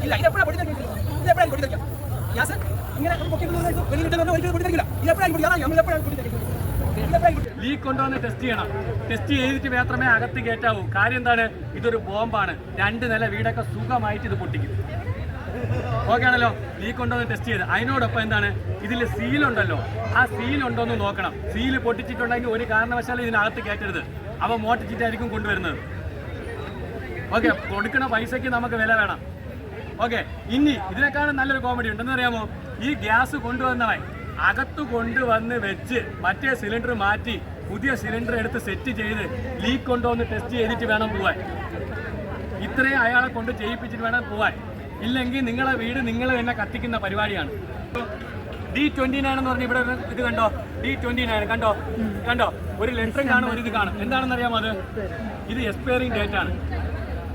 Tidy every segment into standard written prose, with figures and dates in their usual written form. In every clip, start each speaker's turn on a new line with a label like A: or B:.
A: ഇല്ല ഇതെപ്പോഴാണ് പൊട്ടിത്തെറിക്കുക? ഇതെപ്പോഴാണ് പൊട്ടിത്തെറിക്കുക? ഗ്യാസ് ഇങ്ങനെ
B: ലീക്ക് കൊണ്ടുവന്ന് ടെസ്റ്റ് ചെയ്യണം. ടെസ്റ്റ് ചെയ്തിട്ട് മാത്രമേ അകത്ത് കയറ്റാവൂ. കാര്യം എന്താണ്? ഇതൊരു ബോംബാണ്. 2 നില വീടൊക്കെ സുഖമായിട്ട് ഇത് പൊട്ടിക്കും. ഓക്കെ ആണല്ലോ? ലീക്ക് കൊണ്ടുവന്ന് ടെസ്റ്റ് ചെയ്ത് അതിനോടൊപ്പം എന്താണ് ഇതിൽ സീലുണ്ടല്ലോ, ആ സീലുണ്ടോ എന്ന് നോക്കണം. സീല് പൊട്ടിച്ചിട്ടുണ്ടെങ്കിൽ ഒരു കാരണവശാലും ഇതിനകത്ത് കയറ്റരുത്. അവ മോട്ടിച്ചിട്ടായിരിക്കും കൊണ്ടുവരുന്നത്. ഓക്കെ, കൊടുക്കുന്ന പൈസയ്ക്ക് നമുക്ക് വില വേണം. ഓക്കെ, ഇനി ഇതിനേക്കാളും നല്ലൊരു കോമഡി ഉണ്ടെന്ന് അറിയാമോ? ഈ ഗ്യാസ് കൊണ്ടുവന്നവൻ അകത്ത് കൊണ്ടുവന്ന് വെച്ച് മറ്റേ സിലിണ്ടർ മാറ്റി പുതിയ സിലിണ്ടർ എടുത്ത് സെറ്റ് ചെയ്ത് ലീക്ക് കൊണ്ടുവന്ന് ടെസ്റ്റ് ചെയ്തിട്ട് വേണം പോവാൻ. ഇത്രയും അയാളെ കൊണ്ട് ചെയ്യിപ്പിച്ചിട്ട് വേണം പോവാൻ. ഇല്ലെങ്കിൽ നിങ്ങളെ വീട് നിങ്ങൾ തന്നെ കത്തിക്കുന്ന പരിപാടിയാണ്. D29 എന്ന് പറഞ്ഞ ഇവിടെ ഇത് കണ്ടോ, D29 കണ്ടോ കണ്ടോ, ഒരു ലെറ്ററും കാണും, ഒരു ഇത് കാണും. എന്താണെന്ന് അറിയാമോ? അത് ഇത് എക്സ്പയറിംഗ് ഡേറ്റ് ആണ്.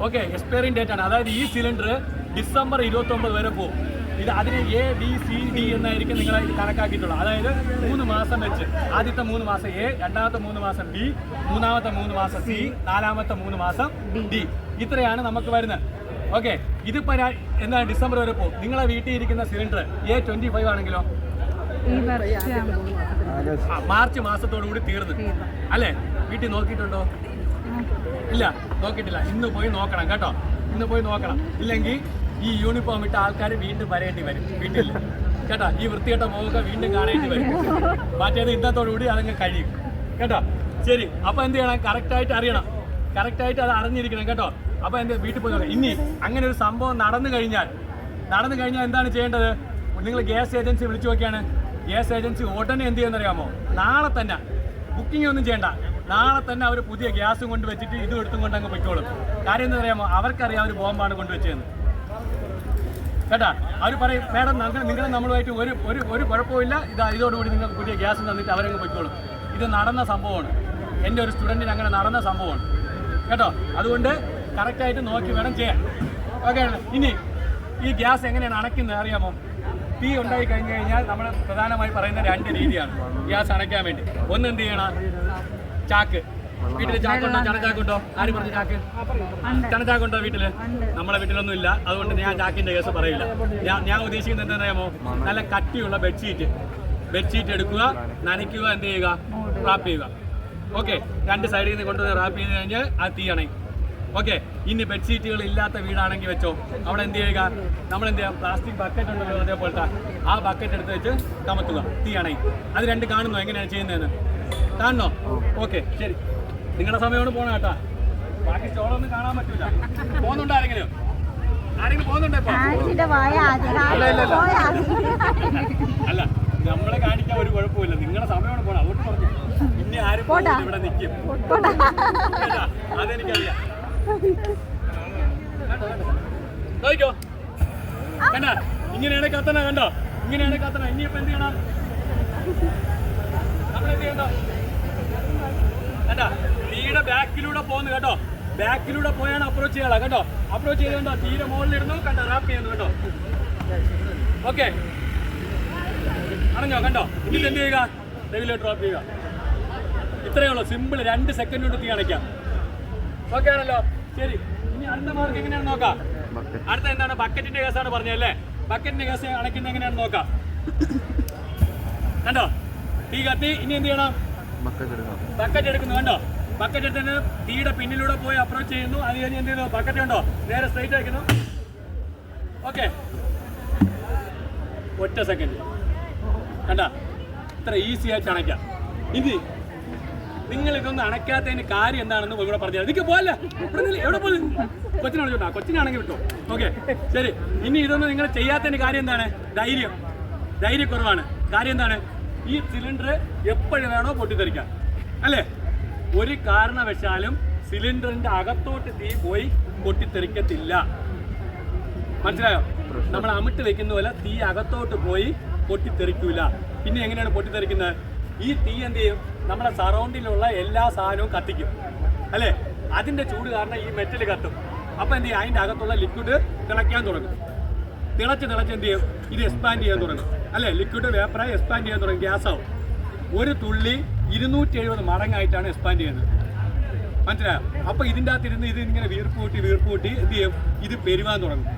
B: ഓക്കെ, എക്സ്പയറിംഗ് ഡേറ്റ് ആണ്. അതായത് ഈ സിലിണ്ടർ ഡിസംബർ 29 വരെ പോകും. ഇത് അതിന് ABCD എന്നായിരിക്കും നിങ്ങൾ കണക്കാക്കിയിട്ടുള്ളത്. അതായത് 3 മാസം വെച്ച്, ആദ്യത്തെ 3 മാസം A, രണ്ടാമത്തെ 3 മാസം B, മൂന്നാമത്തെ 3 മാസം C, നാലാമത്തെ 3 മാസം D. ഇത്രയാണ് നമുക്ക് വരുന്നത്. ഓക്കെ, ഇതിപ്പോൾ എന്താണ് ഡിസംബർ വരെ പോകും. നിങ്ങളെ വീട്ടിൽ ഇരിക്കുന്ന സിലിണ്ടർ A25 ആണെങ്കിലോ മാർച്ച് മാസത്തോടുകൂടി തീർന്നു അല്ലേ? വീട്ടിൽ നോക്കിയിട്ടുണ്ടോ? ഇല്ല, നോക്കിയിട്ടില്ല. ഇന്ന് പോയി നോക്കണം കേട്ടോ, ഇന്ന് പോയി നോക്കണം. ഇല്ലെങ്കിൽ ഈ യൂണിഫോം ഇട്ട ആൾക്കാർ വീണ്ടും വരേണ്ടി വരും വീട്ടിൽ കേട്ടോ. ഈ വൃത്തികെട്ട മുഖമൊക്കെ വീണ്ടും കാണേണ്ടി വരും. മറ്റേത് ഇന്നത്തോടുകൂടി അതങ്ങ് കഴിയും കേട്ടോ. ശരി, അപ്പോൾ എന്ത് ചെയ്യണം? കറക്റ്റായിട്ട് അറിയണം, കറക്റ്റായിട്ട് അത് അറിഞ്ഞിരിക്കണം കേട്ടോ. അപ്പോൾ എൻ്റെ വീട്ടിൽ പോയി നോക്കാം. ഇനി അങ്ങനെ ഒരു സംഭവം നടന്നു കഴിഞ്ഞാൽ എന്താണ് ചെയ്യേണ്ടത്? നിങ്ങൾ ഗ്യാസ് ഏജൻസി വിളിച്ചു നോക്കിയാണ്. ഗ്യാസ് ഏജൻസി ഉടനെ എന്ത് ചെയ്യുമെന്നറിയാമോ? നാളെ തന്നെ ബുക്കിംഗ് ഒന്നും ചെയ്യണ്ട, നാളെ തന്നെ അവർ പുതിയ ഗ്യാസും കൊണ്ട് വെച്ചിട്ട് ഇതും എടുത്തും കൊണ്ട് അങ്ങ് പൊയ്ക്കോളും. കാര്യം എന്താ അറിയാമോ? അവർക്കറിയാം ഒരു ബോംബാണ് കൊണ്ടുവച്ചതെന്ന് കേട്ടാ. അവർ പറയും, മാഡം നിങ്ങൾ നമ്മളുമായിട്ട് ഒരു കുഴപ്പമില്ല, ഇതോടുകൂടി നിങ്ങൾക്ക് പുതിയ ഗ്യാസ് തന്നിട്ട് അവരങ്ങ് പൊയ്ക്കോളും. ഇത് നടന്ന സംഭവമാണ്. എൻ്റെ ഒരു സ്റ്റുഡൻറ്റിന് അങ്ങനെ നടന്ന സംഭവമാണ് കേട്ടോ. അതുകൊണ്ട് കറക്റ്റായിട്ട് നോക്കി വേണം ചെയ്യാൻ. ഓക്കെ, ഇനി ഈ ഗ്യാസ് എങ്ങനെയാണ് അണയ്ക്കുന്നത് അറിയാമോ? തീ ഉണ്ടായി കഴിഞ്ഞ് കഴിഞ്ഞാൽ നമ്മൾ പ്രധാനമായി പറയുന്ന 2 രീതിയാണ് ഗ്യാസ് അണയ്ക്കാൻ വേണ്ടി. ഒന്ന് എന്ത് ചെയ്യണം? ചാക്ക്. വീട്ടിൽ ചാക്കുണ്ടോ? ചണച്ചാക്കുണ്ടോ? ആര് പറഞ്ഞു ചാക്ക്? ചണച്ചാക്കുണ്ടോ വീട്ടിൽ? നമ്മളെ വീട്ടിലൊന്നും ഇല്ല. അതുകൊണ്ട് ഞാൻ ചാക്കിൻ്റെ കേസ് പറയില്ല. ഞാൻ ഉദ്ദേശിക്കുന്നത് എന്താണെന്നറിയാമോ? നല്ല കട്ടിയുള്ള ബെഡ്ഷീറ്റ് എടുക്കുക, നനയ്ക്കുക, എന്ത് ചെയ്യുക? റാപ്പ് ചെയ്യുക. ഓക്കെ, 2 സൈഡിൽ നിന്ന് കൊണ്ടുവന്ന് റാപ്പ് ചെയ്ത് കഴിഞ്ഞാൽ അത് തീ അണയും. ഓക്കെ, ഇനി ബെഡ്ഷീറ്റുകൾ ഇല്ലാത്ത വീടാണെങ്കിൽ വെച്ചോ, അവിടെ എന്ത് ചെയ്യുക? നമ്മൾ എന്ത് ചെയ്യുക? പ്ലാസ്റ്റിക് ബക്കറ്റ് ഉണ്ടല്ലോ അതേപോലത്തെ, ആ ബക്കറ്റ് എടുത്ത് വെച്ച് കമത്തുക, തീ അണയും. അത് 2 കാണുന്നോ എങ്ങനെയാണ് ചെയ്യുന്നതെന്ന്? കാണണോ? ഓക്കെ, ശരി. നിങ്ങളുടെ സമയമാണ് പോകണം കേട്ടാ. ബാക്കി സ്റ്റോളൊന്നും കാണാൻ പറ്റില്ല. പോകുന്നുണ്ടോ ആരെങ്കിലും പോകുന്നുണ്ടോ ഇപ്പൊ? അല്ല, നമ്മളെ കാണിക്കാൻ ഒരു കുഴപ്പമില്ല. നിങ്ങളുടെ സമയമാണ് പോകണം. അതുകൊണ്ട് പറഞ്ഞു ഇനി ആരും ഇവിടെ നിൽക്കും. അതെനിക്കറിയാം. നോക്കിക്കോ, കണ്ട ഇങ്ങനെയാണ് കത്തണ, കണ്ടോ? ഇങ്ങനെയാണ് കത്തണ. ഇനിയിപ്പോ എന്ത് ചെയ്യണം? നമ്മളെന്ത് ചെയ്യണ്ടോ? കണ്ട തീയുടെ ബാക്കിലൂടെ പോകുന്നു കേട്ടോ. ബാക്കിലൂടെ പോയാണ് അപ്രോച്ച് ചെയ്യാളാ കേട്ടോ. അപ്രോച്ച് ചെയ്തുകൊണ്ടോ തീരെ മുകളിലിരുന്നു, കണ്ടോ? റാപ്പ് ചെയ്യുന്നു കേട്ടോ. ഓക്കെ, അറിഞ്ഞോ? കണ്ടോ? ഇതിൽ എന്ത് ചെയ്യുക? റെഗുലേറ്റർ ഡ്രോപ്പ് ചെയ്യുക. ഇത്രയേ ഉള്ളൂ, സിമ്പിൾ. 2 സെക്കൻഡ് കൊണ്ട് തീ അണയ്ക്കാം. ഓക്കെ ആണല്ലോ? ശരി, ഇനി അടുത്ത മാർക്ക് എങ്ങനെയാണെന്ന് നോക്കാം. അടുത്ത എന്താണ്? ബക്കറ്റിന്റെ കേസാണ് പറഞ്ഞല്ലേ. ബക്കറ്റിന്റെ കേസ് അണയ്ക്കുന്നത് എങ്ങനെയാണെന്ന് നോക്കാം. കണ്ടോ? തീ കത്തി. ഇനി എന്ത് ചെയ്യണം? ബക്കറ്റ് എടുക്കുന്നു. കണ്ടോ? ബക്കറ്റ് എടുത്തിന് തീയുടെ പിന്നിലൂടെ പോയി അപ്രോച്ച് ചെയ്യുന്നു. അത് കഴിഞ്ഞ് എന്ത് ചെയ്യുന്നു? ബക്കറ്റ് ഉണ്ടോ? നേരെ സ്ട്രൈറ്റ് ആക്കുന്നു. ഓക്കെ, ഒറ്റ സെക്കൻഡ്. കണ്ട, ഇത്ര ഈസി ആയിട്ട് അണയ്ക്കാം. ഇനി നിങ്ങൾ ഇതൊന്നും അണയ്ക്കാത്തതിന് കാര്യം എന്താണെന്ന് ഇവിടെ പറഞ്ഞാൽ നിൽക്കുക. പോയല്ല, എവിടെ പോലും കൊച്ചിനാണ് ചോട്ടാ, കൊച്ചിനാണെങ്കിൽ വിട്ടോ. ഓക്കെ, ശരി. ഇനി ഇതൊന്നും നിങ്ങൾ ചെയ്യാത്തതിന് കാര്യം എന്താണ്? ധൈര്യക്കുറവാണ്. കാര്യം എന്താണ്? ഈ സിലിണ്ടർ എപ്പോഴും വേണോ പൊട്ടിത്തെറിക്കാം അല്ലേ? ഒരു കാരണവശാലും സിലിണ്ടറിന്റെ അകത്തോട്ട് തീ പോയി പൊട്ടിത്തെറിക്കത്തില്ല. മനസ്സിലായോ? നമ്മൾ അമിട്ട് വെക്കുന്ന പോലെ തീ അകത്തോട്ട് പോയി പൊട്ടിത്തെറിക്കൂല. പിന്നെ എങ്ങനെയാണ് പൊട്ടിത്തെറിക്കുന്നത്? ഈ തീ എന്ത് ചെയ്യും? നമ്മുടെ സറൗണ്ടിലുള്ള എല്ലാ സാധനവും കത്തിക്കും അല്ലേ? അതിൻ്റെ ചൂട് കാരണം ഈ മെറ്റൽ കത്തും. അപ്പോൾ എന്ത് ചെയ്യും? അതിൻ്റെ അകത്തുള്ള ലിക്വിഡ് തിളയ്ക്കാൻ തുടങ്ങും. തിളച്ച് എന്ത് ചെയ്യും? ഇത് എക്സ്പാൻഡ് ചെയ്യാൻ തുടങ്ങും അല്ലേ? ലിക്വിഡ് വേപ്പറായി എക്സ്പാൻഡ് ചെയ്യാൻ തുടങ്ങും. ഗ്യാസാവും. ഒരു തുള്ളി 270 മടങ്ങായിട്ടാണ് എക്സ്പാൻഡ് ചെയ്യുന്നത്. മനസ്സിലായോ? അപ്പോൾ ഇതിൻ്റെ അകത്തിരുന്ന് ഇത് ഇങ്ങനെ വീർപ്പ് കൂട്ടി എന്ത് ചെയ്യും? ഇത് പെരുവാൻ തുടങ്ങും.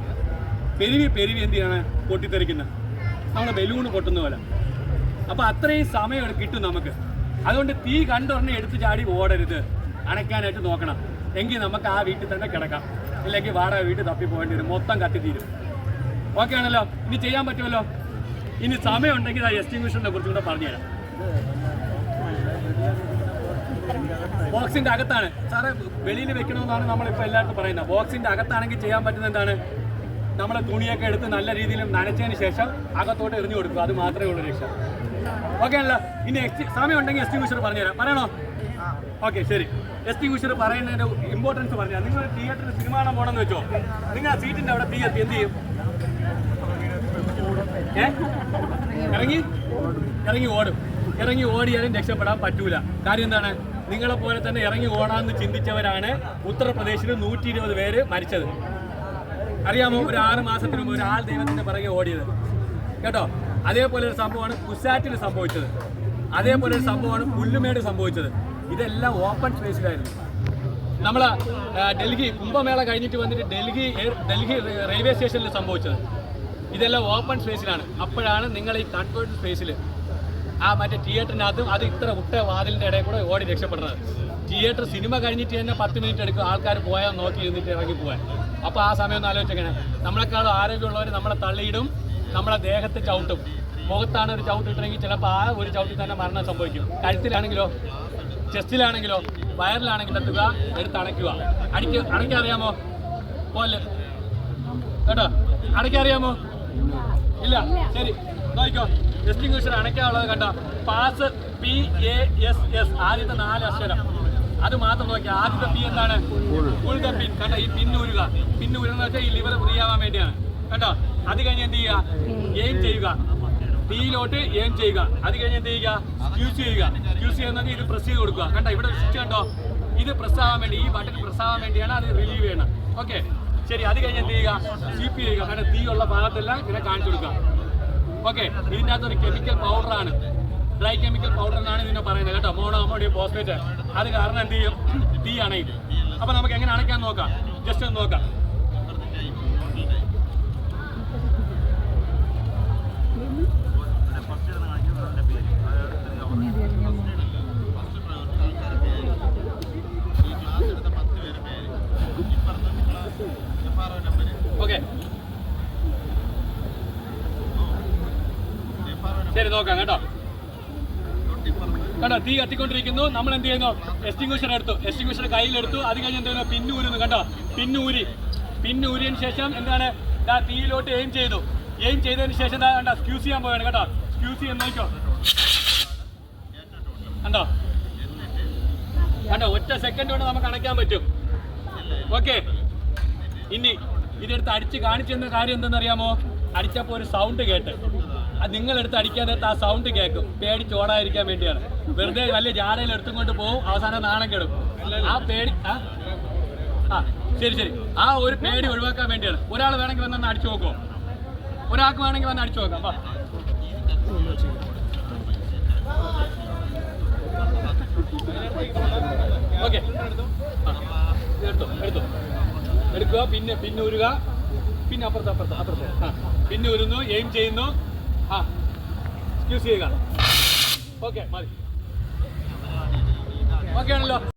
B: പെരുവി പെരുവി എന്ത് ചെയ്യാണ് പൊട്ടിത്തെറിക്കുന്നത്, നമ്മുടെ ബലൂണ് പൊട്ടുന്ന പോലെ. അപ്പോൾ അത്രയും സമയം കിട്ടും നമുക്ക്. അതുകൊണ്ട് തീ കണ്ടുടനെ എടുത്ത് ചാടി ഓടരുത്, അണയ്ക്കാനായിട്ട് നോക്കണം. എങ്കിൽ നമുക്ക് ആ വീട്ടിൽ തന്നെ കിടക്കാം, ഇല്ലെങ്കിൽ വാടക വീട്ടിൽ തപ്പി പോകേണ്ടി വരും, മൊത്തം കത്തിത്തീരും. ഓക്കെ ആണല്ലോ? ഇനി ചെയ്യാൻ പറ്റുമല്ലോ. ഇനി സമയം ഉണ്ടെങ്കിൽ ആ എക്സ്റ്റിങ്വിഷറിനെ കുറിച്ചും കൂടെ പറഞ്ഞുതരാം. ബോക്സിന്റെ അകത്താണ് സാറേ, വെളിയിൽ വെക്കണമെന്നാണ് നമ്മളിപ്പോൾ എല്ലാവർക്കും പറയുന്നത്. ബോക്സിന്റെ അകത്താണെങ്കിൽ ചെയ്യാൻ പറ്റുന്ന എന്താണ്, നമ്മളെ തുണിയൊക്കെ എടുത്ത് നല്ല രീതിയിൽ നനച്ചതിന് ശേഷം അകത്തോട്ട് എറിഞ്ഞു കൊടുക്കുക, അത് മാത്രമേ ഉള്ളൂ രക്ഷ. ഓക്കെ ആണല്ലോ? ഇനി സമയം ഉണ്ടെങ്കിൽ എക്സ്റ്റിങ്വിഷർ പറഞ്ഞുതരാം. പറയണോ? ഓക്കെ, ശരി. എക്സ്റ്റിങ്വിഷർ പറയുന്നതിന്റെ ഇമ്പോർട്ടൻസ് പറഞ്ഞാൽ, നിങ്ങൾ തിയേറ്ററിൽ സിനിമ കാണാൻ പോകണമെന്ന് വെച്ചോ, നിങ്ങൾ ആ സീറ്റിന്റെ അവിടെ തീ എത്തി എന്ത് ചെയ്യും? ഇറങ്ങി ഓടും. ഇറങ്ങി ഓടിയാലും രക്ഷപ്പെടാൻ പറ്റൂല. കാര്യം എന്താണ്, നിങ്ങളെ പോലെ തന്നെ ഇറങ്ങി ഓടാമെന്ന് ചിന്തിച്ചവരാണ് ഉത്തർപ്രദേശിൽ 120 പേര് മരിച്ചത്. അറിയാമോ? ഒരു 6 മാസത്തിന് മുമ്പ് ഒരാൾ ദൈവത്തിന്റെ പിറകെ ഓടിയത് കേട്ടോ. അതേപോലെ ഒരു സംഭവമാണ് കുസാറ്റിൽ സംഭവിച്ചത്. അതേപോലെ ഒരു സംഭവമാണ് പുല്ലുമേട് സംഭവിച്ചത്. ഇതെല്ലാം ഓപ്പൺ സ്പേസിലായിരുന്നു. നമ്മൾ ഡൽഹി കുംഭമേള കഴിഞ്ഞിട്ട് വന്നിട്ട് ഡൽഹി റെയിൽവേ സ്റ്റേഷനിൽ സംഭവിച്ചത്. ഇതെല്ലാം ഓപ്പൺ സ്പേസിലാണ്. അപ്പോഴാണ് നിങ്ങൾ ഈ കൺവേർട്ട് സ്പേസിൽ ആ മറ്റേ തിയേറ്ററിനകത്തും അത് ഇത്ര മുട്ട വാതിലിൻ്റെ ഇടയിൽ കൂടെ ഓടി രക്ഷപ്പെടുന്നത്. തിയേറ്റർ സിനിമ കഴിഞ്ഞിട്ട് തന്നെ 10 മിനിറ്റ് എടുക്കും ആൾക്കാർ പോയാൽ നോക്കി ഇരുന്നിട്ട് ഇറങ്ങി പോകാൻ. അപ്പോൾ ആ സമയം ഒന്ന് ആലോചിച്ചെങ്ങനെ, നമ്മളെക്കാളും ആരോഗ്യമുള്ളവർ നമ്മളെ തള്ളിയിടും, നമ്മളെ ദേഹത്ത് ചവിട്ടും. മുഖത്താണ് ഒരു ചവിട്ടിട്ടുണ്ടെങ്കിൽ ചിലപ്പോൾ ആ ഒരു ചവിട്ടിൽ തന്നെ മരണം സംഭവിക്കും. കഴുത്തിലാണെങ്കിലോ, ചെസ്റ്റിലാണെങ്കിലോ, വയറിലാണെങ്കിലോ തുക എടുത്ത് അണയ്ക്കുക. അണയ്ക്കറിയാമോ? പോലെ കേട്ടോ, അണയ്ക്കറിയാമോ? ഇല്ല. ശരി, നോക്കിക്കോ. എക്സ്റ്റിങ്വിഷർ അണയ്ക്കാനുള്ളത് കണ്ടോ, പാസ് PASS, ആദ്യത്തെ 4 അക്ഷരം അത് മാത്രം നോക്കി. ആദ്യത്തെ പി എന്താണ്? ഫുൾ ദ പിൻ. കണ്ടോ, ഈ പിന്നൂരുക. പിന്നൂരെന്ന് വെച്ചാൽ ഈ ലിവർ ഫ്രീ ആവാൻ വേണ്ടിയാണ്. കണ്ടോ, അത് കഴിഞ്ഞ് എന്ത് ചെയ്യുക? എയിം ചെയ്യുക. തീയിലോട്ട് എയിം ചെയ്യുക. അത് കഴിഞ്ഞ് എന്ത് ചെയ്യുക? സ്ക്യൂസ് ചെയ്യുക. സ്ക്യൂസ് ചെയ്യുന്നത് ഇത് പ്രസ് ചെയ്ത് കൊടുക്കുക. കണ്ടോ, ഇവിടെ സ്വിച്ച് കണ്ടോ, ഇത് പ്രസ് ആവാൻ വേണ്ടി, ഈ ബട്ടൺ പ്രസ് ആവാൻ വേണ്ടിയാണ് അത് റിലീവ് ചെയ്യണം. ഓക്കെ, ശരി. അത് കഴിഞ്ഞ് എന്ത് ചെയ്യുക? സ്വീപ്പ് ചെയ്യുക. കാരണം തീയുള്ള ഭാഗത്തെല്ലാം ഇങ്ങനെ കാണിച്ചു കൊടുക്കുക. ഓക്കെ, ഇതിൻ്റെ അകത്തൊരു കെമിക്കൽ പൗഡറാണ്, ഡ്രൈ കെമിക്കൽ പൗഡർ എന്നാണ് ഇതിനെ പറയുന്നത് കേട്ടോ, മോണോഅമോണിയം ഫോസ്ഫേറ്റ്. അത് കാരണം എന്ത് ചെയ്യും? തീ അണയും. അപ്പോൾ നമുക്ക് എങ്ങനെ അണയ്ക്കാൻ നോക്കാം, ജസ്റ്റ് ഒന്ന് നോക്കാം. ഓക്കെ, ശരി, നോക്കാം കേട്ടോ. കണ്ടോ, തീ കത്തിക്കൊണ്ടിരിക്കുന്നു. നമ്മൾ എന്ത് ചെയ്യുന്നു? എക്സ്റ്റിങ്വിഷർ എടുത്തു. എക്സ്റ്റിങ്വിഷർ കയ്യിലെടുത്തു. അത് കഴിഞ്ഞ് എന്ത് ചെയ്യുന്നു? പിന്നൂരുന്നു. കണ്ടോ, പിന്നൂരിയതിന് ശേഷം എന്താണ്? തീയിലോട്ട് എയിം ചെയ്തു. എയിം ചെയ്തതിന് ശേഷം എന്താ കണ്ടോ, സ്ക്യൂസ് ചെയ്യാൻ പോവുകയാണ് കേട്ടോ. സ്ക്യൂസ് ചെയ്യാൻ നോക്കിക്കോ. കണ്ടോ, ഒറ്റ സെക്കൻഡ് കൊണ്ട് നമുക്ക് അണയ്ക്കാൻ പറ്റും. ഓക്കെ, ഇനി ഇതെടുത്ത് അടിച്ച് കാണിച്ചെന്ന കാര്യം എന്തെന്നറിയാമോ? അടിച്ചപ്പോൾ ഒരു സൗണ്ട് കേട്ട്, അത് നിങ്ങളെടുത്ത് അടിക്കാൻ നേരത്ത് ആ സൗണ്ട് കേൾക്കും. പേടിച്ച് ഓടാതിരിക്കാൻ വേണ്ടിയാണ്. വെറുതെ വലിയ ജാടയിൽ എടുത്തും കൊണ്ട് പോകും, അവസാനം നാണം കെടും. ആ പേടി ശരി, ആ ഒരു പേടി ഒഴിവാക്കാൻ വേണ്ടിയാണ്. ഒരാൾ വേണമെങ്കിൽ വന്നൊന്ന് അടിച്ചു നോക്കുമോ? ഒരാൾക്ക് വേണമെങ്കിൽ വന്ന് അടിച്ചു നോക്കാം. ഓക്കെ, എടുക്കുക. പിന്നൂരുക. പിന്നെ അപ്പുറത്ത് പിന്നൂരുന്നു, എയിം ചെയ്യുന്നു. സ്ക്യൂസ് ചെയ്യുക. ഓക്കെ, മതി. ഓക്കെ ആണല്ലോ.